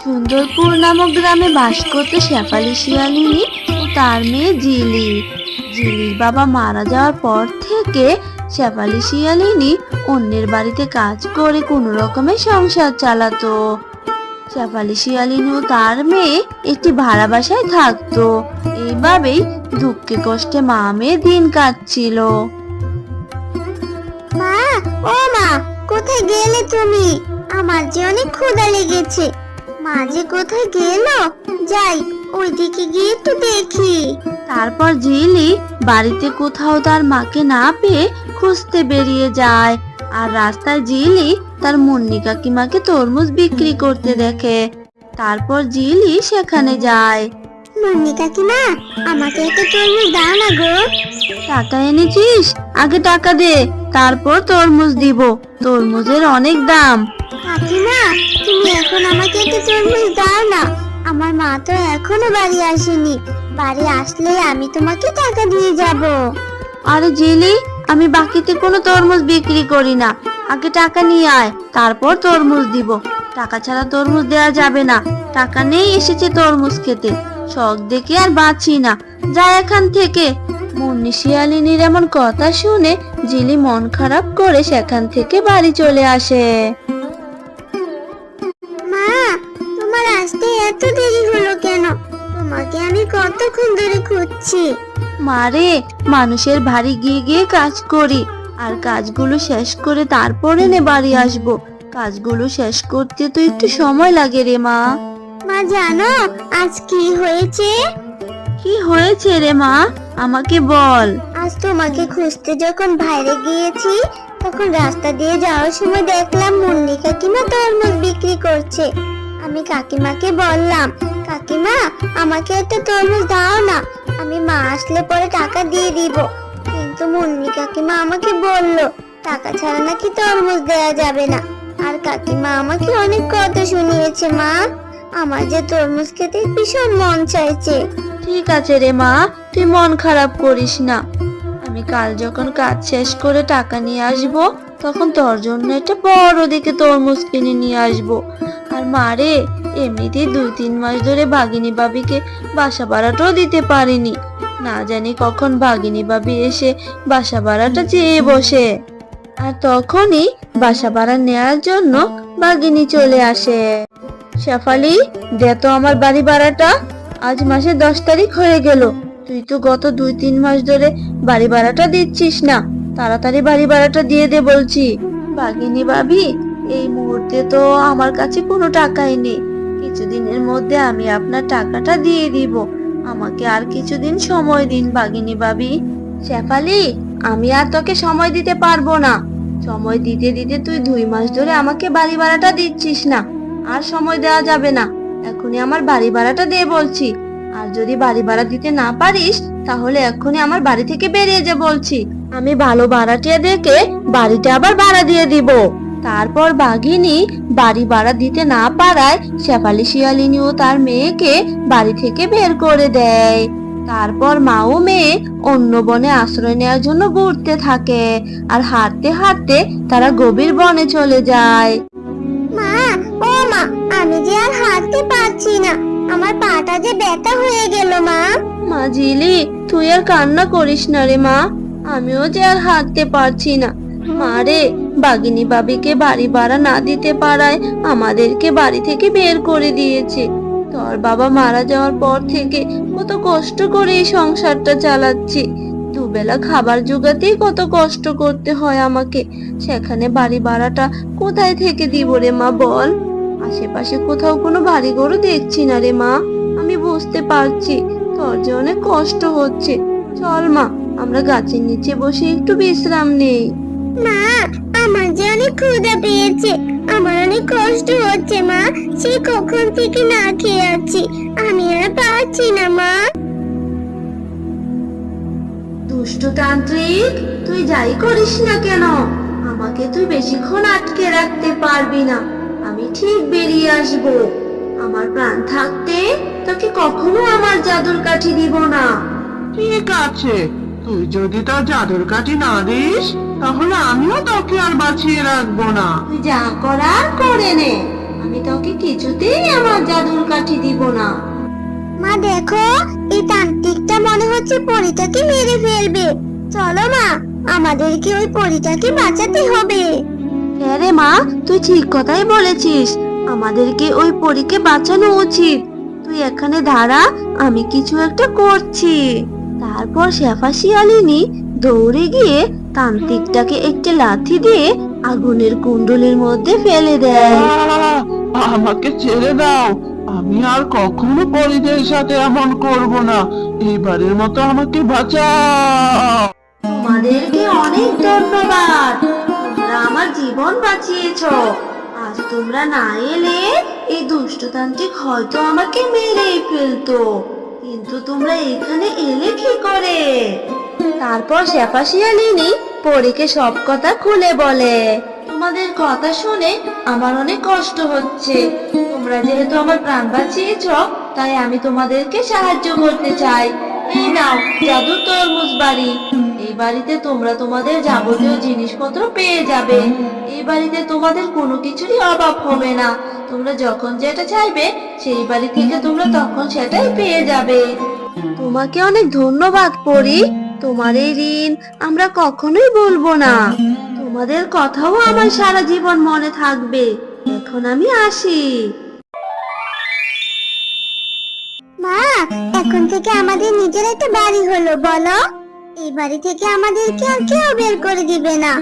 সুন্দরপুর নামক গ্রামে বাস করত শেফালি শিয়ালিনী ও তার মেয়ে জিলি। জিলির বাবা মারা যাওয়ার পর থেকে শেফালি শিয়ালিনী অন্যের বাড়িতে কাজ করে কোনো রকমের সংসার চালাতো। শেফালি শিয়ালিনী ও তার মেয়ে একটি ভাড়া বাসায় থাকতো। এইভাবেই দুঃখে কষ্টে মা মেয়ে দিন কাটছিল। মা, ও মা, কোথায় গেলে তুমি? আমার যে অনেক ক্ষুধা লেগেছে। মা যে কোথায় গেল, যাই ওইদিকে গিয়ে একটু দেখি। তারপর জিলি বাড়িতে কোথাও তার মাকে না পেয়ে খুঁজতে বেরিয়ে যায়। আর রাস্তায় জিলি তার মুন্নি কাকিমাকে তরমুজ বিক্রি করতে দেখে। তারপর জিলি সেখানে যায়। মুন্নি কাকিমা, আমাকে একটা তরমুজ দাও না গো। টাকা এনেছিস? আগে টাকা দে, তারপর তরমুজ দিব। তরমুজের অনেক দাম। কাকিমা, তুমি এখন আমাকে একটা তরমুজ দাও না। আমার মা তো এখনো বাড়ি আসেনি। বাড়ি আসলে আমি তোমাকে টাকা দিয়ে যাব। আরে জিলি, আমি বাকিতে কোনো তরমুজ বিক্রি করি না। আগে টাকা নিয়ে আয়, তারপর তরমুজ দিব। টাকা ছাড়া তরমুজ দেওয়া যাবে না। টাকা নেই এসেছে তরমুজ খেতে, শখ দেখে আর বাঁচি না। যা এখান থেকে। মুন্নি শিয়ালিনীর এমন কথা শুনে জিলি মন খারাপ করে সেখান থেকে বাড়ি চলে আসে। মা, তোমার আসতে এত দেরি হলো কেন? তোমাকে আমি কতক্ষণ ধরে খুঁজছি। মারে, মানুষের বাড়ি গিয়ে গিয়ে কাজ করি, আর কাজগুলো শেষ করে তারপরে নে বাড়ি আসবো। কাজগুলো শেষ করতে তো একটু সময় লাগে রে মা। মা জানো আজ কি হয়েছে? কি হয়েছে রে মা? আমাকে বল। আজ তোমাকে খুঁজতে যখন বাইরে গিয়েছি, তখন রাস্তা দিয়ে যাওয়ার সময় দেখলাম মুন্নি কাকিমা তরমুজ বিক্রি করছে। আমি কাকিমাকে বললাম, কাকিমা আমাকে একটা তরমুজ দাও না, আমি মা আসলে পরে টাকা দিয়ে দিব। কিন্তু মুন্নি কাকিমা আমাকে বলল টাকা ছাড়া নাকি তরমুজ দেয়া যাবে না। আর কাকিমা আমাকে অনেক কথা শুনিয়েছে মা। আমার যে তরমুজ খেতে ভীষণ মন চাইছে। ঠিক আছে রে মা, তুই মন খারাপ করিস না। আমি কাল যখন কাজ শেষ করে টাকা নিয়ে আসব, তখন তোর জন্য একটা বড় দেখে তরমুজ কিনে নিয়ে আসব। আর মা রে, এমনিতেই 2-3 মাস ধরে ভাগিনী ভাবিকে বাসা ভাড়াটাও দিতে পারিনি। না জানি কখন ভাগিনী ভাবি এসে বাসা ভাড়াটা চেয়ে বসে। আর তখনই বাসা ভাড়া নেওয়ার জন্য ভাগিনী চলে আসে। শেফালি, দে তো আমার বাড়ি ভাড়াটা। আজ মাসের 10 তারিখ হয়ে গেল, তুই তো গত 2-3 মাস ধরে বাড়ি ভাড়াটা দিচ্ছিস না। তাড়াতাড়ি বাড়ি ভাড়াটা দিয়ে দে বলছি। ভাগিনী ভাবি, এই মুহূর্তে তো আমার কাছে কোনো টাকাই নেই। কিছুদিনের মধ্যে আমি আপনার টাকাটা দিয়ে দিব। আমাকে আর কিছুদিন সময় দিন ভাগিনী ভাবি। শেফালি, আমি আর তোকে সময় দিতে পারবো না। সময় দিতে দিতে তুই 2 মাস ধরে আমাকে বাড়ি ভাড়াটা দিচ্ছিস না। আর সময় দেওয়া যাবে না, এখনই আমার বাড়ি ভাড়াটা দে বলছি। আর যদি বাড়ি ভাড়া দিতে না পারিস, তাহলে এখনই আমার বাড়ি থেকে বেরিয়ে যা বলছি। আমি ভালো ভাড়াটিয়া দেখে বাড়িটা আবার ভাড়া দিয়ে দিব। তারপর বাঘিনী বাড়ি ভাড়া দিতে না পারায় শেফালি শিয়ালিনী ও তার মেয়েকে বাড়ি থেকে বের করে দেয়। তারপর মা ও মেয়ে অন্য বনে আশ্রয় নেওয়ার জন্য ঘুরতে থাকে। আর হাঁটতে হাঁটতে তারা গভীর বনে চলে যায়। মা, ও মা, আমি যে আর হাঁটতে পারছি না। আমার পাটা যে ব্যথা হয়ে গেল মা। মা জিলি, তুই আর কান্না করিস না রে মা। আমিও যে আর হাঁটতে পারছি না। মা রে, বাগিনী ভাবিকে বাড়ি ভাড়া না দিতে পারায় আমাদেরকে বাড়ি থেকে বের করে দিয়েছে। তোর বাবা মারা যাওয়ার পর থেকে কত কষ্ট করে এই সংসারটা চালাচ্ছি। দুবেলা খাবার জোগাতেই কত কষ্ট করতে হয় আমাকে। সেখানে বাড়ি ভাড়াটা কোথায় থেকে দিব রে মা বল? আশেপাশে কোথাও কোনো বাড়ি ঘরও দেখছি না রে মা। আমি বুঝতে পারছি তোর যে অনেক কষ্ট হচ্ছে। চল মা, আমরা গাছের নিচে বসে একটু বিশ্রাম নেই। মা, আমার যে অনেক ক্ষুধা পেয়েছে। আমার অনেক কষ্ট হচ্ছে মা। সে কখন থেকে না খেয়ে আছি। আমি আর পারছি না মা। দুষ্টু তান্ত্রিক, তুই যাই করিস না কেন, আমাকে তুই বেশিক্ষণ আটকে রাখতে পারবি না। আমি ঠিক বেরিয়ে আসব। আমার প্রাণ থাকতে তোকে কখনো আমার জাদুর কাঠি দিব না। ঠিক আছে, তুই যদি তোর জাদুর কাঠি না দিস, তাহলে আমিও তোকে আর বাঁচিয়ে রাখবো না। তুই যা করার করে নে, আমি তোকে কিছুতেই আমার জাদুর কাঠি দিব না। মা দেখো, এই তান্ত্রিকটা মনে হচ্ছে পরীটাকে মেরে ফেলবে। চলো মা, আমাদেরকে ওই পরীটাকে বাঁচাতে হবে। হ্যাঁ রে মা, তুই ঠিক কথাই বলেছিস, আমাদেরকে ওই পরীকে বাঁচানো উচিত। তুই এখানে দাঁড়া, আমি কিছু একটা করছি। তারপর শেফা শিয়ালিনী দৌড়ে গিয়ে তান্ত্রিকটাকে একটি লাথি দিয়ে আগুনের কুণ্ডলের মধ্যে ফেলে দেয়। আমাকে ছেড়ে দাও, আমি আর কখনো পরিদের সাথে এমন করব না। এবারের মতো আমাকে বাঁচাও। তোমাদেরকে অনেক ধন্যবাদ, তোমরা আমার জীবন বাঁচিয়েছো। আজ তোমরা না এলে এই দুষ্টতান্ত্রিক হয়তো আমাকে মেরেই ফেলতো, কিন্তু তোমরা এখানে এলে কি করে? তারপর শেফা শিয়ালিনী পরীকে সব কথা খুলে বলে। তোমাদের কথা শুনে আমার অনেক কষ্ট হচ্ছে। তোমরা যেহেতু আমার প্রাণ বাঁচিয়েছো, তাই আমি তোমাদেরকে সাহায্য করতে চাই। এই নাও জাদুর তরমুজ বাড়ি। এই বাড়িতে তোমরা তোমাদের যাবতীয় জিনিসপত্র পেয়ে যাবে। এই বাড়িতে তোমাদের কোনো কিছুরই অভাব হবে না। তোমরা যখন যেটা চাইবে সেই বাড়ি থেকে তোমরা তখন সেটাই পেয়ে যাবে। তোমাকে অনেক ধন্যবাদ পরী, তোমার এই ঋণ আমরা কখনোই বলবো না। তোমাদের কথাও আমার সারা জীবন মনে থাকবে। এখন আমি আসি। মা, এখন থেকে আমাদের নিজের একটা বাড়ি হলো, বলো? এই বাড়ি থেকে আমাদেরকে আর কেউ বের করে দিবে না।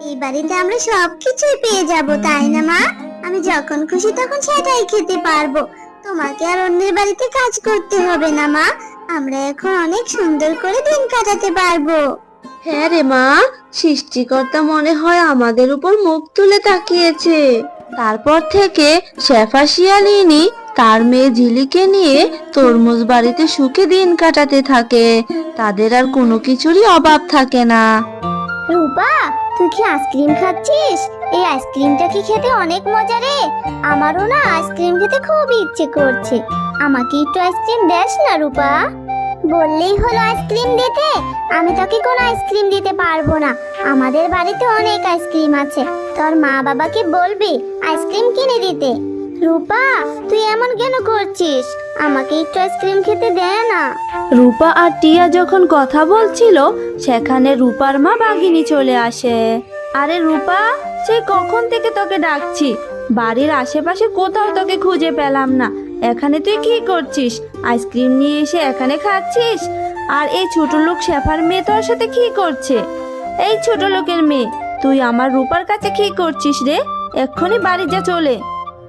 এই বাড়িতে আমরা সবকিছুই পেয়ে যাব, তাই না মা? আমি যখন খুশি তখন সেটাই খেতে পারবো। তোমাকে আর অন্যের বাড়িতে কাজ করতে হবে না মা। আমরা এখন অনেক সুন্দর করে দিন কাটাতে পারবো। হ্যাঁ রে মা, সৃষ্টিকর্তা মনে হয় আমাদের উপর মুখ তুলে তাকিয়েছে। তারপর থেকে শেফা শিয়ালিনী তার মেয়ে ঝিলিকে নিয়ে তরমুজ বাড়িতে সুখে দিন কাটাতে থাকে। তাদের আর কোনো কিছুরই অভাব থাকে না। রূপা, তুই কি আইসক্রিম খাচ্ছিস? এই আইসক্রিমটা কি খেতে অনেক মজা রে। আমারও না আইসক্রিম খেতে খুব ইচ্ছে করছে। আমাকে একটু আইসক্রিম দেস না রূপা? বললেই হলো আইসক্রিম দিতে। আমি তোকে কোনো আইসক্রিম দিতে পারবো না। আমাদের বাড়িতে অনেক আইসক্রিম আছে। তোর মা বাবাকে বলবি আইসক্রিম কিনে দিতে। রূপা, তুই এমন কেন করছিস? আমাকে একটু আইসক্রিম খেতে দে না। রূপা আর টিয়া যখন কথা বলছিল, সেখানে রূপার মা বাঘিনী চলে আসে। আরে রূপা, সে কখন থেকে তোকে ডাকছি, বাড়ির আশেপাশে কোথাও তোকে খুঁজে পেলাম না। এখানে তুই কি করছিস? আইসক্রিম নিয়ে এসে এখানে খাচ্ছিস? আর এই ছোট লোক শেফার মেয়ে তোর সাথে কি করছে? এই ছোট লোকের মেয়ে, তুই আমার রূপার কাছে কি করছিস রে? এক্ষুনি বাড়ি যা চলে।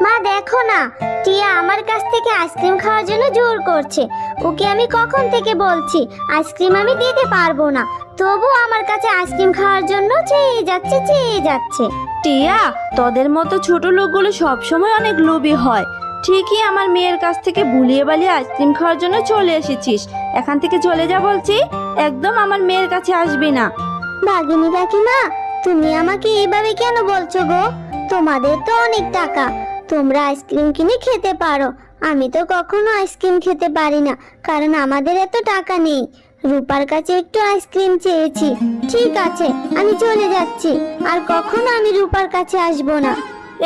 মা দেখো না, টিয়া আমার কাছ থেকে আইসক্রিম খাওয়ার জন্য জোর করছে। ওকে আমি কখন থেকে বলছি আইসক্রিম আমি দিতে পারবো না, তবু আমার কাছে আইসক্রিম খাওয়ার জন্য চেয়ে যাচ্ছে। টিয়া, তোদের মতো ছোট লোকগুলো সবসময় অনেক লোভী হয়। ঠিকই আমার মেয়ের কাছ থেকে বুলিয়ে বালিয়ে আইসক্রিম খাওয়ার জন্য চলে এসেছিস। এখান থেকে চলে যা বলছি, একদম আমার মেয়ের কাছে আসবি না। বাঘিনী কাকিমা, তুমি আমাকে এইভাবে কেন বলছো গো? তোমাদের তো অনেক টাকা, তোমরা আইসক্রিম কিনে খেতে পারো। আমি তো কখনো আইসক্রিম খেতে পারি না, কারণ আমাদের এত টাকা নেই। রূপার কাছে একটু আইসক্রিম চেয়েছি। ঠিক আছে, আমি চলে যাচ্ছি, আর কখনো আমি রূপার কাছে আসবো না।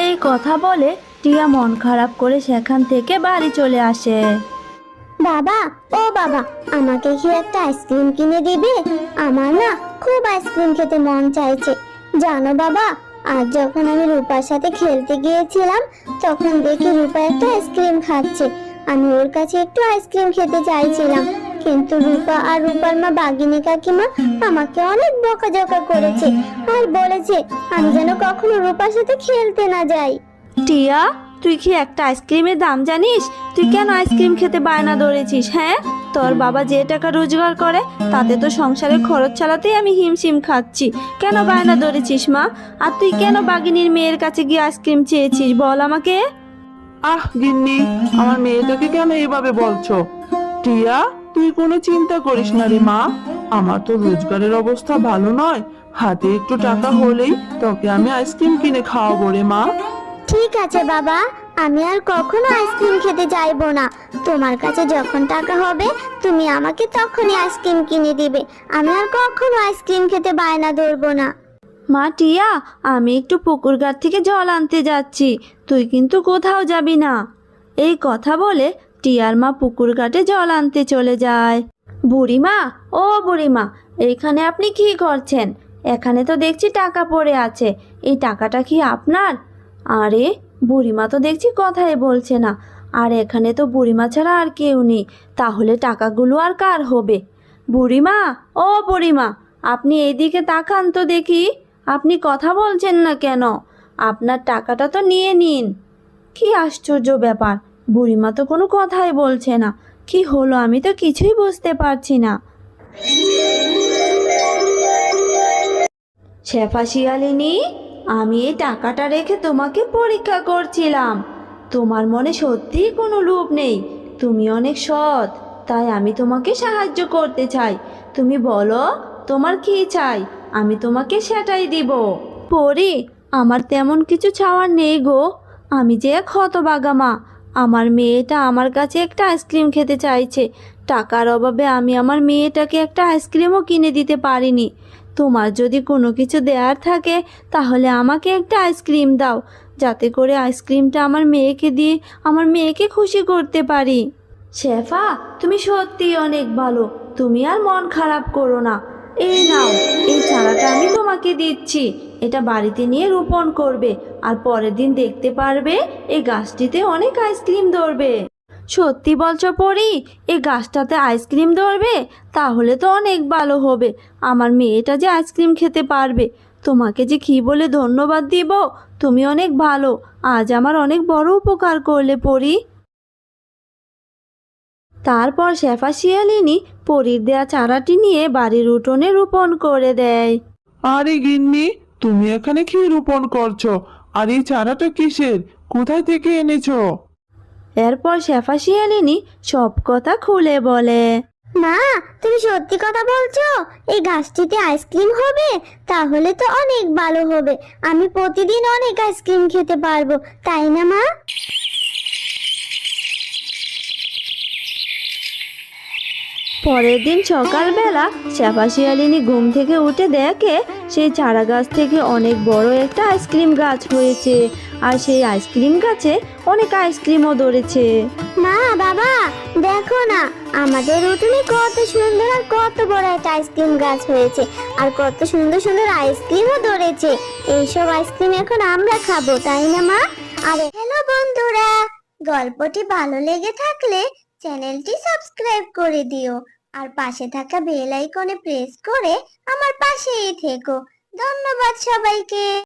এই কথা বলে টিয়া মন খারাপ করে সেখান থেকে বাড়ি চলে আসে। বাবা, ও বাবা, আমাকে কি একটা আইসক্রিম কিনে দিবে? আমার না খুব আইসক্রিম খেতে মন চাইছে। জানো বাবা, আজ যখন আমি রূপার সাথে খেলতে গিয়েছিলাম, তখন দেখি রূপা একটা আইসক্রিম খাচ্ছে। আমি ওর কাছে একটু আইসক্রিম খেতে চাইছিলাম, কিন্তু রূপা আর রূপার মা বাঘিনী কাকিমা আমাকে অনেক বকাঝকা করেছে আর বলেছে আমি যেন কখনো রূপার সাথে খেলতে না যাই। টিয়া, তুই কি একটা আইসক্রিমের দাম জানিস? তুই কেন আইসক্রিম খেতে বায়না ধরেছিস? হ্যাঁ, তোর বাবা যে টাকা রোজগার করে তাতে তো সংসারের খরচ চালাতেই আমি হিমশিম খাচ্ছি। কেন বায়না ধরেছিস মা? আর তুই কেন বাঘিনীর মেয়ের কাছে গিয়ে আইসক্রিম চেয়েছিস বল আমাকে। আহ গিন্নি, আমার মেয়েটাকে কেন এইভাবে বলছো? টিয়া, তুই কোনো চিন্তা করিস না রে মা। আমার তো রোজগারের অবস্থা ভালো নয়, হাতে একটু টাকা হলেই তোকে আমি আইসক্রিম কিনে খাওয়াবো রে মা। ঠিক আছে বাবা, আমি আর কখনো আইসক্রিম খেতে যাইবো না। তোমার কাছে যখন টাকা হবে তুমি আমাকে তখনই আইসক্রিম কিনে দিবে। আমি আর কখনো আইসক্রিম খেতে বায়না ধরবো না। মা টিয়া, আমি একটু পুকুর ঘাট থেকে জল আনতে যাচ্ছি, তুই কিন্তু কোথাও যাবি না। এই কথা বলে টিয়ার মা পুকুর ঘাটে জল আনতে চলে যায়। বুড়িমা, ও বুড়িমা, এইখানে আপনি কি করছেন? এখানে তো দেখছি টাকা পড়ে আছে, এই টাকাটা কি আপনার? আরে, বুড়িমা তো দেখছি কথাই বলছে না। আর এখানে তো বুড়িমা ছাড়া আর কেউ নেই, তাহলে টাকাগুলো আর কার হবে? বুড়িমা, ও বুড়িমা, আপনি এইদিকে তাকান তো দেখি, আপনি কথা বলছেন না কেন? আপনার টাকাটা তো নিয়ে নিন। কি আশ্চর্য ব্যাপার, বুড়িমা তো কোনো কথাই বলছে না। কি হলো, আমি তো কিছুই বুঝতে পারছি না। শেফা শিয়ালিনী, আমি এই টাকাটা রেখে তোমাকে পরীক্ষা করছিলাম। তোমার মনে সত্যিই কোনো লোভ নেই, তুমি অনেক সৎ, তাই আমি তোমাকে সাহায্য করতে চাই। তুমি বলো তোমার কি চাই, আমি তোমাকে সেটাই দিব। পরি, আমার তেমন কিছু চাওয়ার নেই গো। আমি যে এক হতভাগা মা, আমার মেয়েটা আমার কাছে একটা আইসক্রিম খেতে চাইছে। টাকার অভাবে আমি আমার মেয়েটাকে একটা আইসক্রিমও কিনে দিতে পারিনি। তোমার যদি কোনো কিছু দেওয়ার থাকে তাহলে আমাকে একটা আইসক্রিম দাও, যাতে করে আইসক্রিমটা আমার মেয়েকে দিয়ে আমার মেয়েকে খুশি করতে পারি। শেফা, তুমি সত্যিই অনেক ভালো, তুমি আর মন খারাপ করো না। এই নাও, এই চারাটা আমি তোমাকে দিচ্ছি, এটা বাড়িতে নিয়ে রোপণ করবে, আর পরের দিন দেখতে পারবে এই গাছটিতে অনেক আইসক্রিম ধরবে। সত্যি বলছো পরি? এই গাছটাতে আইসক্রিম ধরবে? তাহলে তো অনেক ভালো হবে, আমার মেয়েটা যে আইসক্রিম খেতে পারবে। তোমাকে যে কী বলে ধন্যবাদ দিব, তুমি অনেক ভালো, আজ আমার অনেক বড় উপকার করলে পরি। তারপর শেফা শিয়ালিনী পরীর দেয়া চারাটি নিয়ে বাড়ির উঠোনে রোপণ করে দেয়। আরে গিন্নি, তুমি এখানে কি রোপণ করছো? আর এই চারাটা কিসের? কোথায় থেকে এনেছো? এরপর শেফা শিয়ালিনী সব কথা খুলে বলে। মা, তুমি সত্যি কথা বলছো? এই গাছটিতে আইসক্রিম হবে? তাহলে তো অনেক ভালো হবে, আমি প্রতিদিন অনেক আইসক্রিম খেতে পারবো, তাই না মা? পরের দিন সকালবেলা শেফা শিয়ালিনী ঘুম থেকে উঠে দেখে সেই চারা গাছ থেকে অনেক বড় একটা আইসক্রিম গাছ হয়েছে, আর সেই আইসক্রিম গাছে অনেক আইসক্রিমও ধরেছে। মা, বাবা, দেখো না, আমাদের উঠোনে কত সুন্দর আর কত বড় একটা আইসক্রিম গাছ হয়েছে, আর কত সুন্দর সুন্দর আইসক্রিমও ধরেছে। এইসব আইসক্রিম এখন আমরা খাবো, তাই না মা? আরে হ্যালো বন্ধুরা, গল্পটি ভালো লেগে থাকলে চ্যানেলটি সাবস্ক্রাইব করে দিও, আর পাশে থাকা বেল আইকনে প্রেস করে আমার পাশেই থেকো। ধন্যবাদ সবাইকে।